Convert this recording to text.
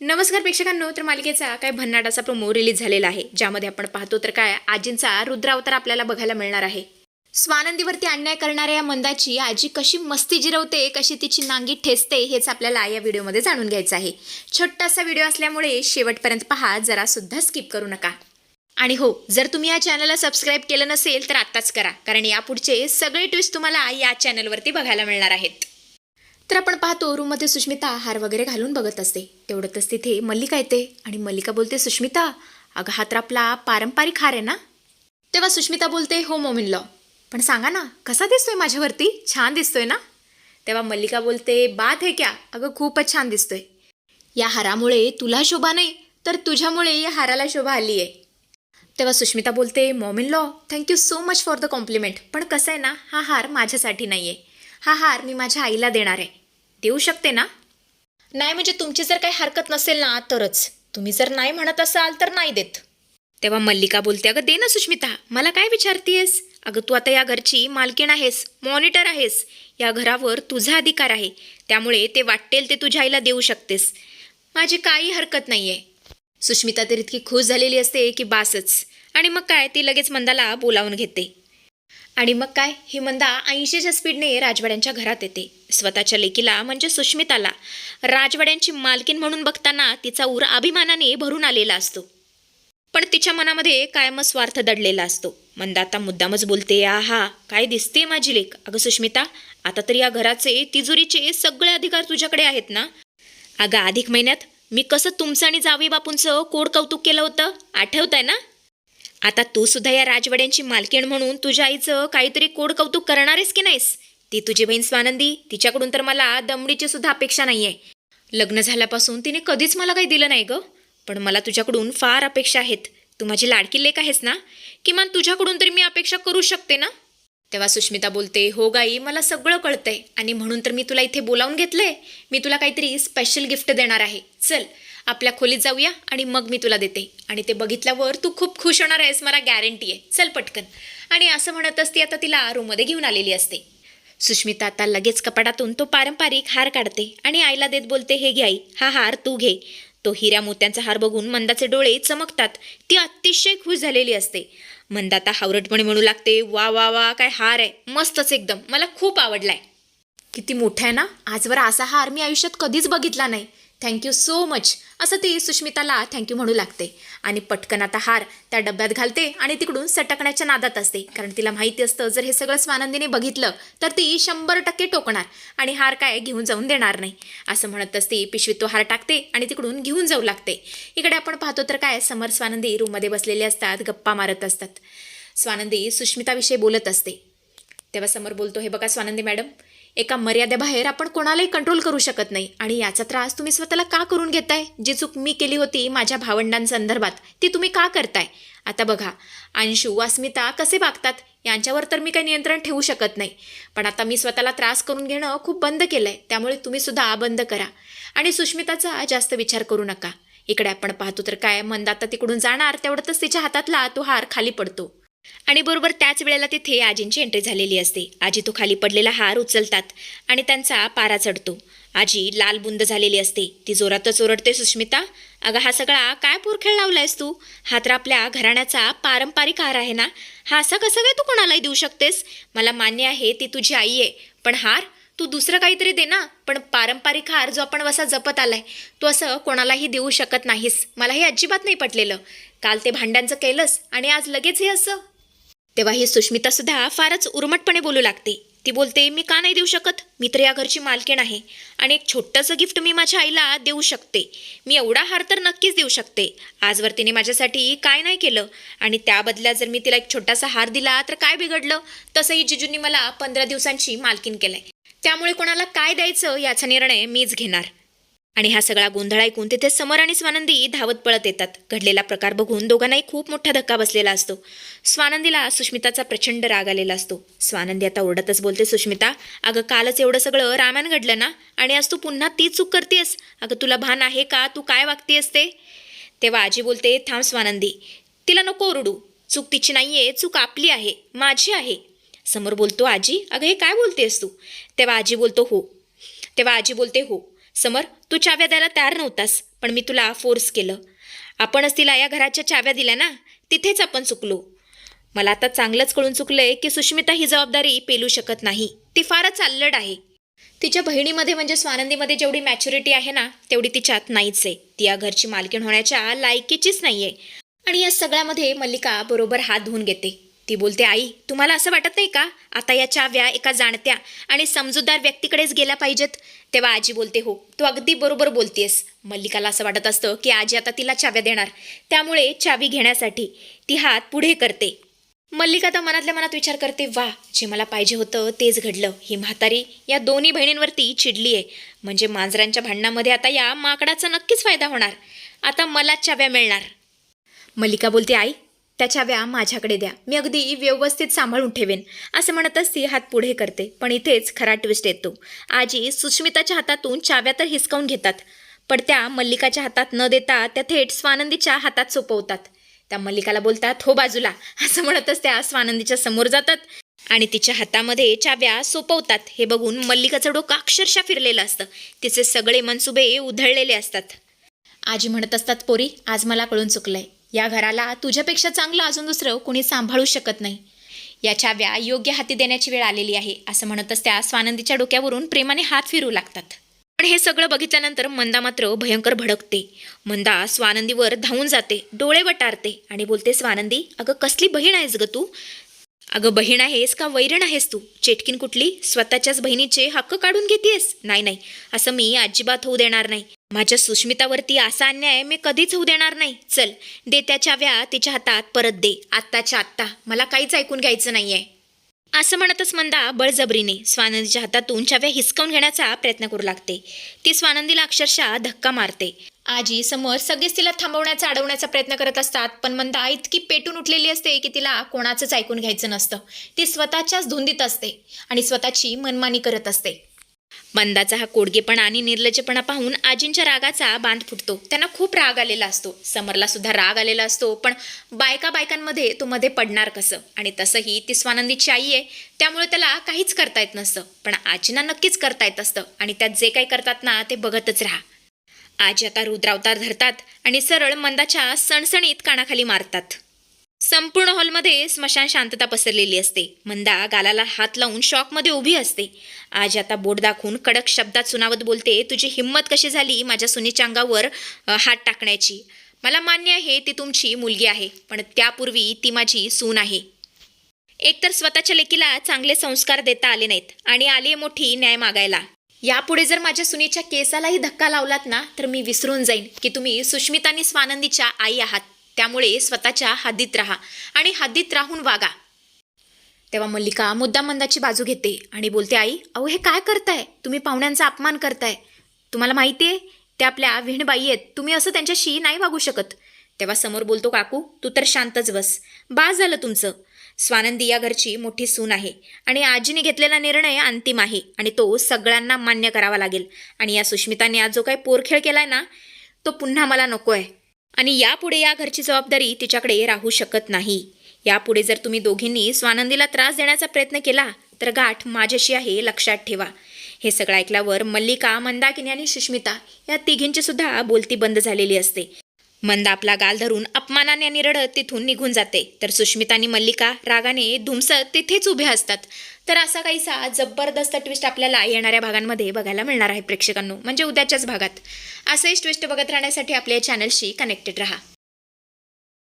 नमस्कार प्रेक्षकांनो, तर मालिकेचा काय भन्नाट असा प्रोमो रिलीज झालेला आहे, ज्यामध्ये आपण पाहतो तर काय आजींचा रुद्रावतार आपल्याला बघायला मिळणार आहे. स्वानंदीवरती अन्याय करणाऱ्या या मंदाची आजी कशी मस्ती जिरवते, कशी तिची नांगी ठेचते, हेच आपल्याला या व्हिडिओमध्ये जाणून घ्यायचं आहे. छोटासा व्हिडिओ असल्यामुळे शेवटपर्यंत पहा, जरा सुद्धा स्किप करू नका. आणि हो, जर तुम्ही या चॅनलला सबस्क्राईब केलं नसेल तर आत्ताच करा, कारण यापुढचे सगळे ट्विस्ट तुम्हाला या चॅनलवरती बघायला मिळणार आहेत. तर आपण पाहतो रूममध्ये सुष्मिता हार वगैरे घालून बघत असते. तेवढ्यातच तिथे मल्लिका येते आणि मल्लिका बोलते, सुष्मिता अगं हा तर आपला पारंपरिक हार आहे ना? तेव्हा सुष्मिता बोलते, हो मॉम लॉ, पण सांगा ना कसा दिसतोय माझ्यावरती, छान दिसतोय ना? तेव्हा मल्लिका बोलते, बात है क्या, अगं खूपच छान दिसतोय. या हारामुळे तुला शोभा नाही तर तुझ्यामुळे या हाराला शोभा आली आहे. तेव्हा सुष्मिता बोलते, mom law thank you so much for the compliment, पण कसं आहे ना, हा हार माझ्यासाठी नाही आहे. हा हार मी माझ्या आईला देणार आहे. देऊ शकते ना? नाही म्हणजे तुमची जर काही हरकत नसेल ना तरच. तुम्ही जर नाही म्हणत असाल तर नाही देत. तेव्हा मल्लिका बोलते, अगं दे ना सुष्मिता, मला काय विचारतीयस? अगं तू आता या घरची मालकीण आहेस, मॉनिटर आहेस. या घरावर तुझा अधिकार आहे, त्यामुळे ते वाटेल ते तुझ्या आईला देऊ शकतेस. माझी काही हरकत नाही आहे. सुष्मिता तर इतकी खुश झालेली असते की बासच. आणि मग काय, ती लगेच मंदाला बोलावून घेते. आणि मग काय, ही मंदा 80च्या स्पीडने राजवाड्यांच्या घरात येते. स्वतःच्या लेकीला म्हणजे सुष्मिताला राजवाड्यांची मालकीण म्हणून बघताना तिचा ऊर अभिमानाने भरून आलेला असतो. पण तिच्या मनामध्ये कायमच स्वार्थ दडलेला असतो. मंदा आता मुद्दामच बोलते, आहा काय दिसते माझी लेक. अगं सुष्मिता, आता तर या घराचे तिजोरीचे सगळे अधिकार तुझ्याकडे आहेत ना? अगं अधिक महिन्यात मी कसं तुमचं आणि जावई बापूंचं कोड कौतुक केलं होतं, आठवतंय ना? आता तू सुद्धा या राजवाड्यांची मालकीण म्हणून तुझ्या आईचं काहीतरी कोड कौतुक करणार आहेस की नाहीस? ती तुझी बहीण स्वानंदी, तिच्याकडून तर मला दमडीची सुद्धा अपेक्षा नाहीये. लग्न झाल्यापासून तिने कधीच मला काही दिलं नाही गं, पण मला तुझ्याकडून फार अपेक्षा आहेत. तू माझी लाडकी लेक आहेस ना, किमान तुझ्याकडून तरी मी अपेक्षा करू शकते ना? तेव्हा सुष्मिता बोलते, हो गाई, मला सगळं कळतंय आणि म्हणून तर मी तुला इथे बोलावून घेतलंय. मी तुला काहीतरी स्पेशल गिफ्ट देणार आहे. चल आपल्या खोलीत जाऊया आणि मग मी तुला देते, आणि ते बघितल्यावर तू खूप खुश होणार आहेस, मला गॅरंटी आहे. चल पटकन. आणि असं म्हणतच ती आता तिला रूममध्ये घेऊन आलेली असते. सुष्मिता आता लगेच कपाटातून तो पारंपरिक हार काढते आणि आईला देत बोलते, हे घे आई, हा हार तू घे. तो हिऱ्या मोत्यांचा हार बघून मंदाचे डोळे चमकतात. ती अतिशय खुश झालेली असते. मंदा आता हावरटपणे म्हणू लागते, वा वा वा, काय हार आहे, मस्तच एकदम, मला खूप आवडलाय. किती मोठा आहे ना, आजवर असा हार मी आयुष्यात कधीच बघितला नाही. थँक्यू सो मच, असं ती सुष्मिताला थँक्यू म्हणू लागते. आणि पटकन आता हार त्या डब्यात घालते आणि तिकडून सटकण्याच्या नादात असते, कारण तिला माहिती असतं जर हे सगळं स्वानंदीने बघितलं तर ती 100% टोकणार आणि हार काय घेऊन जाऊन देणार नाही. असं म्हणतच ती पिशवीत तो हार टाकते आणि तिकडून घेऊन जाऊ लागते. इकडे आपण पाहतो तर काय, समर स्वानंदी रूममध्ये बसलेले असतात, गप्पा मारत असतात. स्वानंदी सुष्मिताविषयी बोलत असते. तेव्हा समर बोलतो, हे बघा स्वानंदी मॅडम, एका मर्यादेबाहेर आपण कोणालाही कंट्रोल करू शकत नाही, आणि याचा त्रास तुम्ही स्वतःला का करून घेताय? जी चूक मी केली होती माझ्या भावंडांसंदर्भात ती तुम्ही का करताय? आता बघा, अंशू अस्मिता कसे वागतात यांच्यावर तर मी काही नियंत्रण ठेवू शकत नाही, पण आता मी स्वतःला त्रास करून घेणं खूप बंद केलं आहे, त्यामुळे तुम्ही सुद्धा बंद करा आणि सुष्मिताचा जास्त विचार करू नका. इकडे आपण पाहतो तर काय, मंदा आता तिकडून जाणार तेवढ्यातच तिच्या हातातला तो हार खाली पडतो. आणि बरोबर त्याच वेळेला तिथे आजींची एंट्री झालेली असते. आजी तो खाली पडलेला हार उचलतात आणि त्यांचा पारा चढतो. आजी लाल बुंद झालेली असते. ती जोरातच ओरडते, सुष्मिता अगं हा सगळा काय पोरखेळ लावलायस तू? हा तर आपल्या घराण्याचा पारंपरिक हार आहे ना, हा असा कसा काय तू कोणालाही देऊ शकतेस? मला मान्य आहे ती तुझी आई आहे, पण हार तू दुसरं काहीतरी दे ना. पण पारंपरिक हार जो आपण वसा जपत आलाय तू असं कोणालाही देऊ शकत नाहीस. मला हे अजिबात नाही पटलेलं. काल ते भांड्यांचं केलंस आणि आज लगेच हे असं. तेव्हा ही सुष्मिता सुद्धा फारच उर्मटपणे बोलू लागते. ती बोलते, मी का नाही देऊ शकत? मी तर या घरची मालकीण आहे आणि एक छोटंसं गिफ्ट मी माझ्या आईला देऊ शकते. मी एवढा हार तर नक्कीच देऊ शकते. आजवर तिने माझ्यासाठी काय नाही केलं, आणि त्या बदल्यात जर मी तिला एक छोटासा हार दिला तर काय बिघडलं? तसंही जिजूंनी मला 15 दिवसांची मालकीण केलंय, त्यामुळे कोणाला काय द्यायचं याचा निर्णय मीच घेणार. आणि हा सगळा गोंधळ ऐकून तिथे समर आणि स्वानंदी धावत पळत येतात. घडलेला प्रकार बघून दोघांनाही खूप मोठा धक्का बसलेला असतो. स्वानंदीला सुष्मिताचा प्रचंड राग आलेला असतो. स्वानंदी आता ओरडतच बोलते, सुष्मिता अगं कालच एवढं सगळं रामायण घडलं ना, आणि आज तू पुन्हा तीच चूक करतेस? अगं तुला भान आहे का तू काय वागतेस ते? तेव्हा आजी बोलते, थांब स्वानंदी, तिला नको ओरडू. चूक तिची नाहीये, चूक आपली आहे, माझी आहे. समोर बोलतो, आजी अगं हे काय बोलतेस तू? तेव्हा आजी बोलते हो. समर, तू चाव्या द्यायला तयार नव्हतास, पण मी तुला फोर्स केलं. आपणच तिला या घराच्या चाव्या दिल्या ना, तिथेच आपण चुकलो. मला आता चांगलंच कळून चुकलंय की सुष्मिता ही जबाबदारी पेलू शकत नाही. ती फारच अल्लड आहे. तिच्या बहिणीमध्ये म्हणजे स्वानंदीमध्ये जेवढी मॅच्युरिटी आहे ना, तेवढी तिच्यात नाहीच आहे. ती या घरची मालकीण होण्याच्या लायकीचीच नाही आहे. आणि या सगळ्यामध्ये मल्लिका बरोबर हात धुवून घेते. ती बोलते, आई, तुम्हाला असं वाटत नाही का आता या चाव्या एका जाणत्या आणि समजूतदार व्यक्तीकडेच गेल्या पाहिजेत? तेव्हा आजी बोलते, हो, तू अगदी बरोबर बोलतेस. मल्लिकाला असं वाटत असतं की आजी आता तिला चाव्या देणार, त्यामुळे चावी घेण्यासाठी ती हात पुढे करते. मल्लिका तर मनातल्या मनात विचार करते, वा, जे मला पाहिजे होतं तेच घडलं. ही म्हातारी या दोन्ही बहिणींवरती चिडली आहे. म्हणजे मांजरांच्या भांडणामध्ये आता या माकडाचा नक्कीच फायदा होणार. आता मला चाव्या मिळणार. मल्लिका बोलते, आई, त्या चाव्या माझ्याकडे द्या, मी अगदी व्यवस्थित सांभाळून ठेवेन. असं म्हणतच ती हात पुढे करते. पण इथेच खरा ट्विस्ट येतो. आजी सुष्मिताच्या हातातून चाव्या तर हिसकावून घेतात, पण त्या मल्लिकाच्या हातात न देता त्या थेट स्वानंदीच्या हातात सोपवतात. त्या मल्लिकाला बोलतात, हो बाजूला, असं म्हणतच त्या स्वानंदीच्या समोर जातात आणि तिच्या हातामध्ये चाव्या सोपवतात. हे बघून मल्लिकाचं डोकं अक्षरशः फिरलेलं असतं. तिचे सगळे मनसुबे उधळलेले असतात. आजी म्हणत असतात, पोरी, आज मला कळून चुकलंय. या घराला तुझ्यापेक्षा चांगलं अजून दुसरं कोणी सांभाळू शकत नाही. या चाव्या योग्य हाती देण्याची वेळ आलेली आहे. असं म्हणतच त्या स्वानंदीच्या डोक्यावरून प्रेमाने हात फिरू लागतात. पण हे सगळं बघितल्यानंतर मंदा मात्र भयंकर भडकते. मंदा स्वानंदीवर धावून जाते, डोळे वटारते आणि बोलते, स्वानंदी, अगं कसली बहीण आहेस ग तू? अगं बहीण आहेस का वैरण आहेस तू? चेटकीन कुठली, स्वतःच्याच बहिणीचे हक्क काढून घेतेस? नाही नाही, असं मी अजिबात होऊ देणार नाही. माझ्या सुष्मितावरती असा अन्याय मी कधीच होऊ देणार नाही. चल, दे त्या चाव्या तिच्या हातात परत दे, आत्ताच्या आत्ता. मला काहीच ऐकून घ्यायचं नाहीये. असं म्हणतच मंदा बळजबरीने स्वानंदीच्या हातातून चाव्या हिसकावून घेण्याचा प्रयत्न करू लागते. ती स्वानंदीला अक्षरशः धक्का मारते. आजी समोर सगळेच तिला थांबवण्याचा अडवण्याचा प्रयत्न करत असतात, पण मंदा इतकी पेटून उठलेली असते की तिला कोणाचंच ऐकून घ्यायचं नसतं. ती स्वतःच्याच धुंदीत असते आणि स्वतःची मनमानी करत असते. मंदाचा हा कोडगेपणा आणि निर्लज्जपणा पाहून आजींच्या रागाचा बांध फुटतो. त्यांना खूप राग आलेला असतो. समरला सुद्धा राग आलेला असतो, पण बायकांमध्ये तो मध्ये पडणार कसं? आणि तसंही ती स्वानंदीची आई आहे, त्यामुळे त्याला काहीच करता येत नसतं. पण आजींना नक्कीच करता येत असतं आणि त्यात जे काही करतात ना, ते बघतच राहा. आजी आता रुद्रावतार धरतात आणि सरळ मंदाच्या सणसणीत कानाखाली मारतात. संपूर्ण हॉलमध्ये स्मशान शांतता पसरलेली असते. मंदा गालाला हात लावून शॉकमध्ये उभी असते. आजी आता बोट दाखवून कडक शब्दात सुनावत बोलते, तुझी हिंमत कशी झाली माझ्या सुनेच्या अंगावर हात टाकण्याची? मला मान्य आहे ती तुमची मुलगी आहे, पण त्यापूर्वी ती माझी सून आहे. एकतर स्वतःच्या लेकीला चांगले संस्कार देता आले नाहीत आणि आली मोठी न्याय मागायला. यापुढे जर माझ्या सुनेच्या केसालाही धक्का लावलात ना, तर मी विसरून जाईन की तुम्ही सुष्मिता आणि स्वानंदीच्या आई आहात. त्यामुळे स्वतःच्या हद्दीत राहा आणि हद्दीत राहून वागा. तेव्हा मल्लिका मुद्दाम मंदाची बाजू घेते आणि बोलते, आई, अहो हे काय करताय तुम्ही? पाहुण्यांचा अपमान करताय. तुम्हाला माहिती आहे ते आपल्या विणबाई आहेत, तुम्ही असं त्यांच्याशी नाही वागू शकत. तेव्हा समोर बोलतो, काकू, तू तर शांतच बस, बास झालं तुमचं. स्वानंदी या घरची मोठी सून आहे आणि आजीने घेतलेला निर्णय अंतिम आहे आणि तो सगळ्यांना मान्य करावा लागेल. आणि या सुष्मिताने आज जो काही पोरखेळ केलाय ना, तो पुन्हा मला नको आहे आणि यापुढे या घरची जबाबदारी तिच्याकडे राहू शकत नाही. यापुढे जर तुम्ही दोघींनी स्वानंदीला त्रास देण्याचा प्रयत्न केला तर गाठ माझ्याशी आहे, लक्षात ठेवा. हे सगळं ऐकल्यावर मल्लिका, मंदाकिनी आणि सुष्मिता या तिघींची सुद्धा बोलती बंद झालेली असते. मंदा आपला गाल धरून अपमानाने आणि रडत तिथून निघून जाते, तर सुष्मिता आणि मल्लिका रागाने धुमसत तिथेच उभ्या असतात. तर असा काहीसा जबरदस्त ट्विस्ट आपल्याला येणाऱ्या भागांमध्ये बघायला मिळणार आहे प्रेक्षकांनो, म्हणजे उद्याच्याच भागात. असेच ट्विस्ट बघत राहण्यासाठी आपल्या चॅनलशी कनेक्टेड राहा.